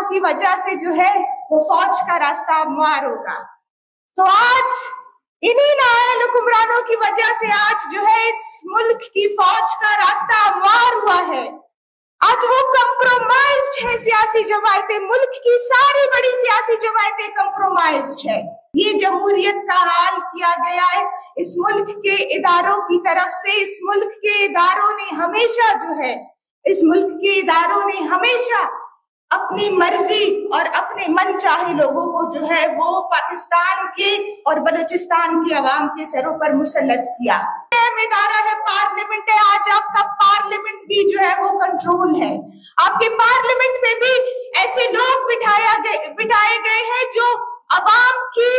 की वजह से जो है वो फौज का रास्ता हमवार होगा। तो आज इन्हीं नाअहल हुक्मरानों की वजह से आज जो है इस मुल्क की फौज का रास्ता हमवार हुआ है। आज वो कंप्रोमाइज्ड है सियासी जमायतें, मुल्क की सारी बड़ी सियासी जमायतें कंप्रोमाइज्ड है। ये जमहूरियत का हाल किया गया है इस मुल्क के इदारों की तरफ से। इस मुल्क के इदारों ने हमेशा जो है, इस मुल्क के इदारों ने हमेशा अपनी मर्जी और अपने मन चाहे लोगों को जो है वो पाकिस्तान के और बलूचिस्तान के अवाम के सरों पर मुसल्लत किया। अहम इदारा है पार्लियामेंट है। आज आपका पार्लियामेंट भी जो है वो कंट्रोल है। आपके पार्लियामेंट में भी ऐसे लोग बिठाए गए हैं जो अवाम की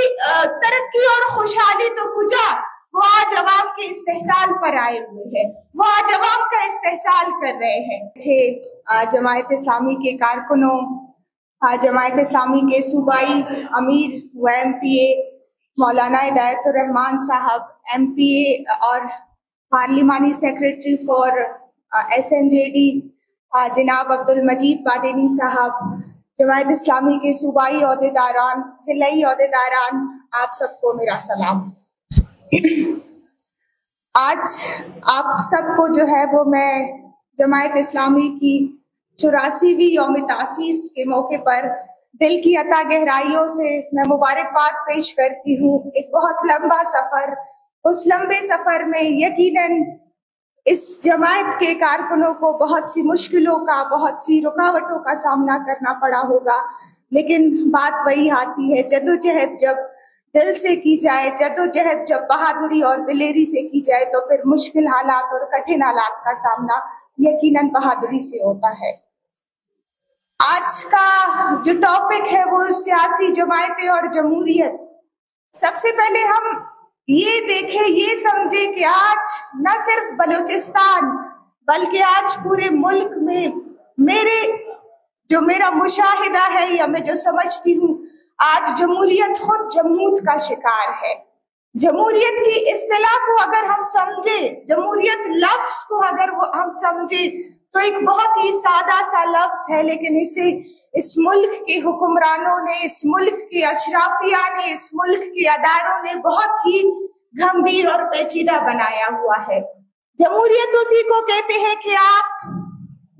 तरक्की और खुशहाली तो कुजा, वो आज अवाम के इस्तेहसाल पर आए हुए हैं, वो आज अवाम का इस्तेहसाल कर रहे हैं। जमायत इस्लामी के कारकुनों, जमायत इस्लामी के सूबाई अमीर व MPA मौलाना हिदायतुर रहमान साहब, MPA और पार्लिमानी सेक्रेटरी फॉर SNJD जनाब अब्दुल मजीद बादेनी साहब, जमायत इस्लामी के सूबाई ओहदेदारान, सिलाई ओहदेदारान, आप सबको मेरा सलाम। आज आप सबको जो है वो मैं जमायत इस्लामी की 84वीं यौम तासीस के मौके पर दिल की अता गहराइयों से मैं मुबारकबाद पेश करती हूँ। एक बहुत लंबा सफर, उस लंबे सफर में यकीनन इस जमायत के कारकुनों को बहुत सी मुश्किलों का, बहुत सी रुकावटों का सामना करना पड़ा होगा, लेकिन बात वही आती है, जद्दोजहद जब दिल से की जाए, जद्दोजहद जब बहादुरी और दिलेरी से की जाए तो फिर मुश्किल हालात और कठिन हालात का सामना यकीनन बहादुरी से होता है। आज का जो टॉपिक है वो सियासी जमायतें और जमहूरियत। सबसे पहले हम ये देखें, ये समझे कि आज न सिर्फ बलूचिस्तान बल्कि आज पूरे मुल्क में मेरा मुशाहिदा है या मैं जो समझती हूँ, आज जमहूरियत खुद जमहूद का शिकार है। जमहूरियत की इस्तिलाह को अगर हम समझे, जमहूरियत लफ्ज को अगर वो हम समझे तो एक बहुत ही सादा सा लफ्ज है, लेकिन इसे इस मुल्क के हुक्मरानों ने, इस मुल्क के अशराफिया ने, इस मुल्क के अदारों ने बहुत ही गंभीर और पेचीदा बनाया हुआ है। जमहूरियत उसी को कहते हैं कि आप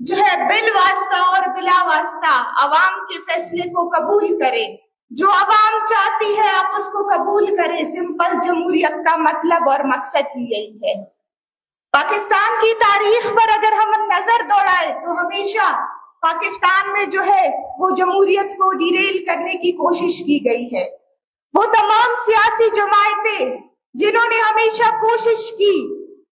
जो है बिल वास्ता और बिला वास्ता अवाम के फैसले को कबूल करें, जो अवाम चाहती है आप उसको कबूल करें। सिंपल जमहूरियत का मतलब और मकसद ही यही है। पाकिस्तान की तारीख पर अगर हम नजर दौड़ाए तो हमेशा पाकिस्तान में जो है वो जमहूरियत को डिरेल करने की कोशिश की गई है। वो तमाम सियासी जमायतें जिन्होंने हमेशा कोशिश की,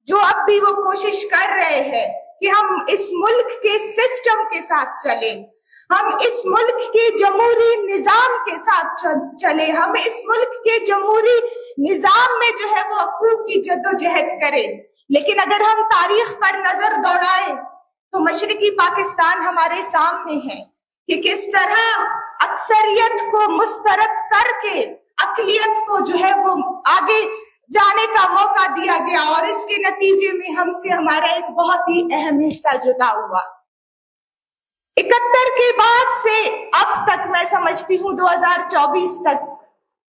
जो अब भी वो कोशिश कर रहे हैं कि हम इस मुल्क के सिस्टम के साथ चले, हम इस मुल्क के जमहूरी निजाम के साथ चले, हम इस मुल्क के जमहूरी निजाम में जो है वो हकूक की जद्दोजहद करें। लेकिन अगर हम तारीख पर नजर दौड़ाए तो मशरिकी पाकिस्तान हमारे सामने है कि किस तरह अक्सरियत को मुस्तरद करके अकलियत को जो है वो आगे जाने का मौका दिया गया और इसके नतीजे में हमसे हमारा एक बहुत ही अहम हिस्सा जुदा हुआ। 71 के बाद से अब तक मैं समझती हूँ 2024 तक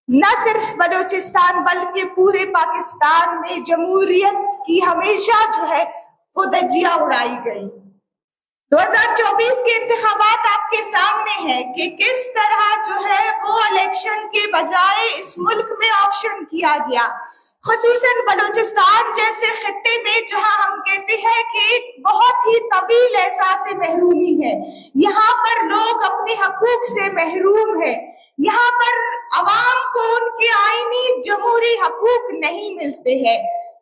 न सिर्फ बलूचिस्तान बल्कि पूरे पाकिस्तान में जमहूरियत की हमेशा जो है वो धज्जियां उड़ाई गई। 2024 के इंतखाबात आपके सामने है कि किस तरह जो है वो इलेक्शन के बजाय इस मुल्क में ऑक्शन किया गया, खुसूसन बलूचिस्तान जैसे खित्ते में जहां हम कहते हैं कि एक बहुत ही तवील एहसास महरूमी है। यहाँ पर लोग अपने हकूक से महरूम है, यहाँ पर अवाम को उनके आईनी जमहूरी हकूक नहीं मिलते हैं।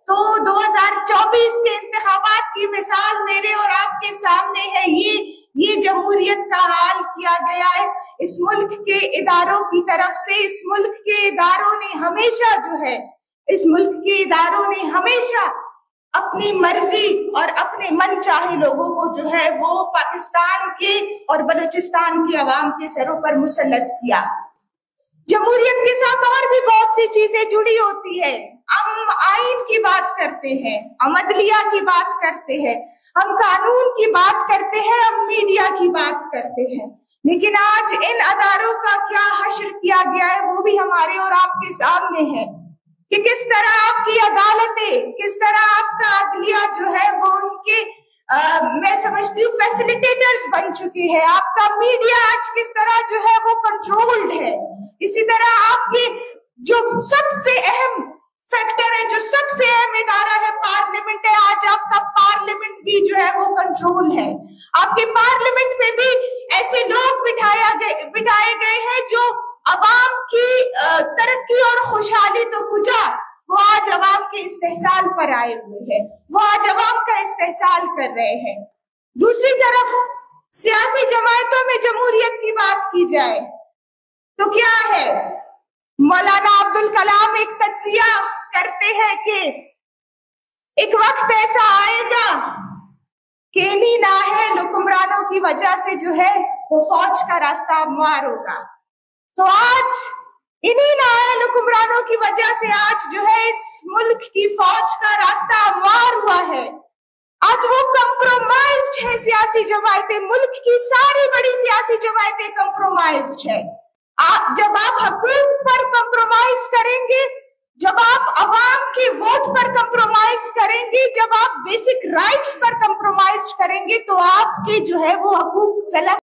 तो 2024 के इंतखाबात की मिसाल मेरे और आपके सामने है। ये जमहूरियत का हाल किया गया है इस मुल्क के इदारों की तरफ से। इस मुल्क के इदारों ने हमेशा जो है, इस मुल्क के इदारों ने हमेशा अपनी मर्जी और अपने मन चाहे लोगों को जो है वो पाकिस्तान के और बलूचिस्तान के अवाम के सरों पर मुसल्लत किया। जमहूरियत के साथ और भी बहुत सी चीजें जुड़ी होती है। हम आइन की बात करते हैं, हम अदलिया की बात करते हैं, हम कानून की बात करते हैं, हम मीडिया की बात करते हैं, लेकिन आज इन अदारों का क्या हश्र किया गया है वो भी हमारे और आपके सामने है कि किस तरह आपकी अदालतें, किस तरह आपका अदलिया जो है वो उनके मैं समझती हूँ फैसिलिटेटर्स बन चुके हैं। आपका मीडिया आज किस तरह जो है वो कंट्रोल्ड है। इसी तरह आपके जो सबसे अहम फैक्टर है, जो सबसे अहम इदारा है पार्लियामेंट है, आज आपका पार्लियामेंट भी जो है वो कंट्रोल है। आपके पार्लियामेंट में भी ऐसे लोग बिठाए गए हैं जो अवाम की तरक्की और खुशहाली तो कुजा, वो आज अवाम के इस्तेहसाल पर आए हुए हैं, वो आज अवाम का इस्तेहसाल कर रहे हैं। दूसरी तरफ सियासी जमायतों में जमहूरियत की बात की जाए तो क्या है, मौलाना अब्दुल कलाम एक तज्जिया करते हैं कि एक वक्त ऐसा आएगा कि इन्हीं नाअहल हुक्मरानों की वजह से जो है वो फौज का रास्ता हमवार होगा। तो आज इन्हीं नाअहल हुक्मरानों की वजह से आज जो है इस मुल्क की फौज का रास्ता हमवार हुआ है। आज वो कंप्रोमाइज्ड है सियासी जमायतें, मुल्क की सारी बड़ी सियासी जमायतें कंप्रोमाइज्ड है। जब आप हकूक पर कंप्रोमाइज करेंगे, जब आप अवाम के वोट पर कंप्रोमाइज करेंगे, जब आप बेसिक राइट्स पर कंप्रोमाइज करेंगे तो आपके जो है वो हकूक सलब